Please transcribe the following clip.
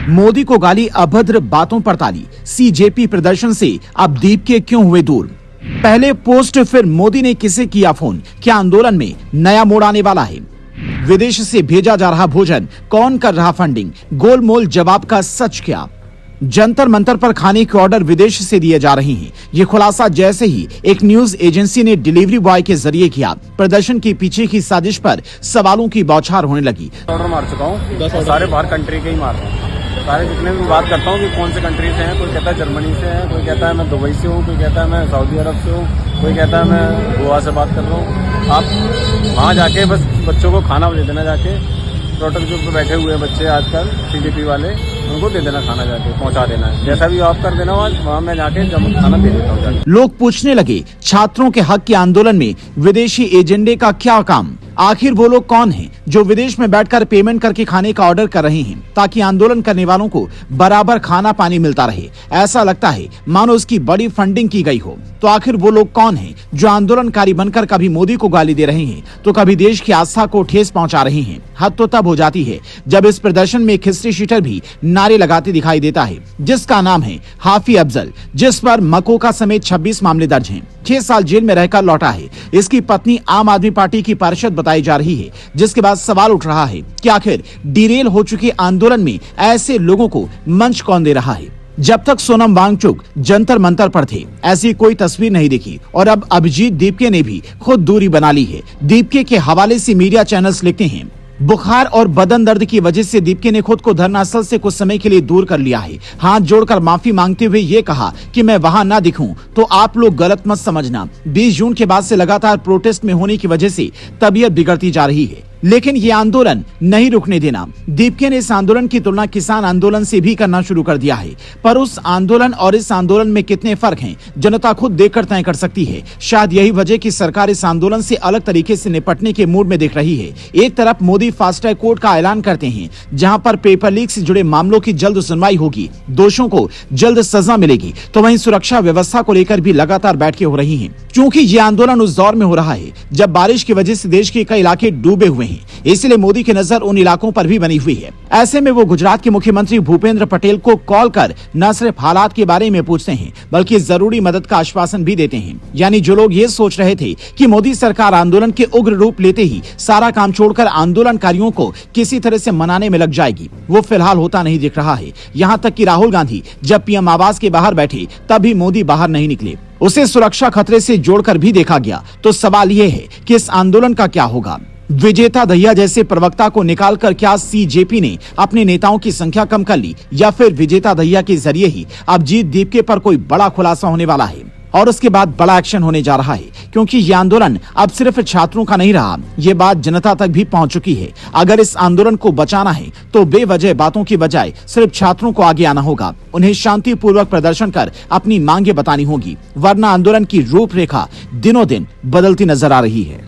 मोदी को गाली, अभद्र बातों पर ताली। सीजेपी प्रदर्शन से अब दीपके क्यों हुए दूर? पहले पोस्ट फिर मोदी ने किसे किया फोन? क्या आंदोलन में नया मोड़ आने वाला है? विदेश से भेजा जा रहा भोजन कौन कर रहा फंडिंग? गोलमोल जवाब का सच क्या? जंतर मंतर पर खाने के ऑर्डर विदेश से दिए जा रहे हैं। ये खुलासा जैसे ही एक न्यूज एजेंसी ने डिलीवरी बॉय के जरिए किया, प्रदर्शन के पीछे की साजिश पर सवालों की बौछार होने लगी। ऑर्डर मार चुका हूँ, सारे बाहर कंट्री के ही मार रहा हूँ। सारे जितने भी बात करता हूँ कि कौन से कंट्री से हैं, कोई कहता है जर्मनी से है, कोई कहता है मैं दुबई से हूँ, कोई कहता है मैं सऊदी अरब से हूँ, कोई कहता है मैं गोवा से बात कर रहा हूँ। आप वहाँ जाके बस बच्चों को खाना दे देना, जाके प्रोटेक्ट जो बैठे हुए हैं बच्चे आजकल सीजेपी वाले, उनको दे देना खाना, जाके पहुंचा देना है। जैसा भी आप कर देना वहाँ मैं जाके जब खाना दे देता हूँ जाके। लोग पूछने लगे, छात्रों के हक के आंदोलन में विदेशी एजेंडे का क्या काम? आखिर वो लोग कौन हैं जो विदेश में बैठकर पेमेंट करके खाने का ऑर्डर कर रहे हैं ताकि आंदोलन करने वालों को बराबर खाना पानी मिलता रहे? ऐसा लगता है मानो उसकी बड़ी फंडिंग की गई हो। तो आखिर वो लोग कौन हैं जो आंदोलनकारी बनकर कभी मोदी को गाली दे रहे हैं तो कभी देश की आस्था को ठेस पहुंचा रहे हैं? हद तो तब हो जाती है जब इस प्रदर्शन में एक हिस्ट्री शीटर भी नारे लगाते दिखाई देता है, जिसका नाम है हाफिज अफजल, जिस पर मकोका समेत 26 मामले दर्ज हैं। 6 साल जेल में रहकर लौटा है। इसकी पत्नी आम आदमी पार्टी की पार्षद बताई जा रही है, जिसके बाद सवाल उठ रहा है कि आखिर डिरेल हो चुके आंदोलन में ऐसे लोगों को मंच कौन दे रहा है? जब तक सोनम वांगचुक जंतर मंतर पर थे, ऐसी कोई तस्वीर नहीं दिखी और अब अभिजीत दीपके ने भी खुद दूरी बना ली है। दीपके के हवाले से मीडिया चैनल्स लिखते हैं, बुखार और बदन दर्द की वजह से दीपके ने खुद को धरनास्थल से कुछ समय के लिए दूर कर लिया है। हाथ जोड़कर माफी मांगते हुए ये कहा कि मैं वहां ना दिखूं तो आप लोग गलत मत समझना। 20 जून के बाद से लगातार प्रोटेस्ट में होने की वजह से तबीयत बिगड़ती जा रही है, लेकिन ये आंदोलन नहीं रुकने देना। दीपके ने इस आंदोलन की तुलना किसान आंदोलन से भी करना शुरू कर दिया है, पर उस आंदोलन और इस आंदोलन में कितने फर्क हैं जनता खुद देखकर तय कर सकती है। शायद यही वजह कि सरकार इस आंदोलन से अलग तरीके से निपटने के मूड में दिख रही है। एक तरफ मोदी फास्ट ट्रैक कोर्ट का ऐलान करते हैं, जहां पर पेपर लीक से जुड़े मामलों की जल्द सुनवाई होगी, दोषियों को जल्द सजा मिलेगी, तो वहीं सुरक्षा व्यवस्था को लेकर भी लगातार बैठकें हो रही हैं। क्योंकि ये आंदोलन उस दौर में हो रहा है जब बारिश की वजह से देश के कई इलाके डूबे हुए हैं, इसलिए मोदी की नजर उन इलाकों पर भी बनी हुई है। ऐसे में वो गुजरात के मुख्यमंत्री भूपेंद्र पटेल को कॉल कर न सिर्फ हालात के बारे में पूछते हैं, बल्कि जरूरी मदद का आश्वासन भी देते हैं। यानी जो लोग ये सोच रहे थे कि मोदी सरकार आंदोलन के उग्र रूप लेते ही सारा काम छोड़कर आंदोलनकारियों को किसी तरह से मनाने में लग जाएगी, वो फिलहाल होता नहीं दिख रहा है। यहाँ तक कि राहुल गांधी जब पीएम आवास के बाहर बैठे तब भी मोदी बाहर नहीं निकले, उसे सुरक्षा खतरे से जोड़कर भी देखा गया। तो सवाल ये है कि इस आंदोलन का क्या होगा? विजेता दहिया जैसे प्रवक्ता को निकालकर क्या सीजेपी ने अपने नेताओं की संख्या कम कर ली, या फिर विजेता दहिया के जरिए ही अभिजीत दीपके पर कोई बड़ा खुलासा होने वाला है और उसके बाद बड़ा एक्शन होने जा रहा है? क्योंकि ये आंदोलन अब सिर्फ छात्रों का नहीं रहा, ये बात जनता तक भी पहुंच चुकी है। अगर इस आंदोलन को बचाना है तो बेवजह बातों की बजाय सिर्फ छात्रों को आगे आना होगा। उन्हें शांतिपूर्वक प्रदर्शन कर अपनी मांगे बतानी होगी, वरना आंदोलन की रूपरेखा दिनों दिन बदलती नजर आ रही है।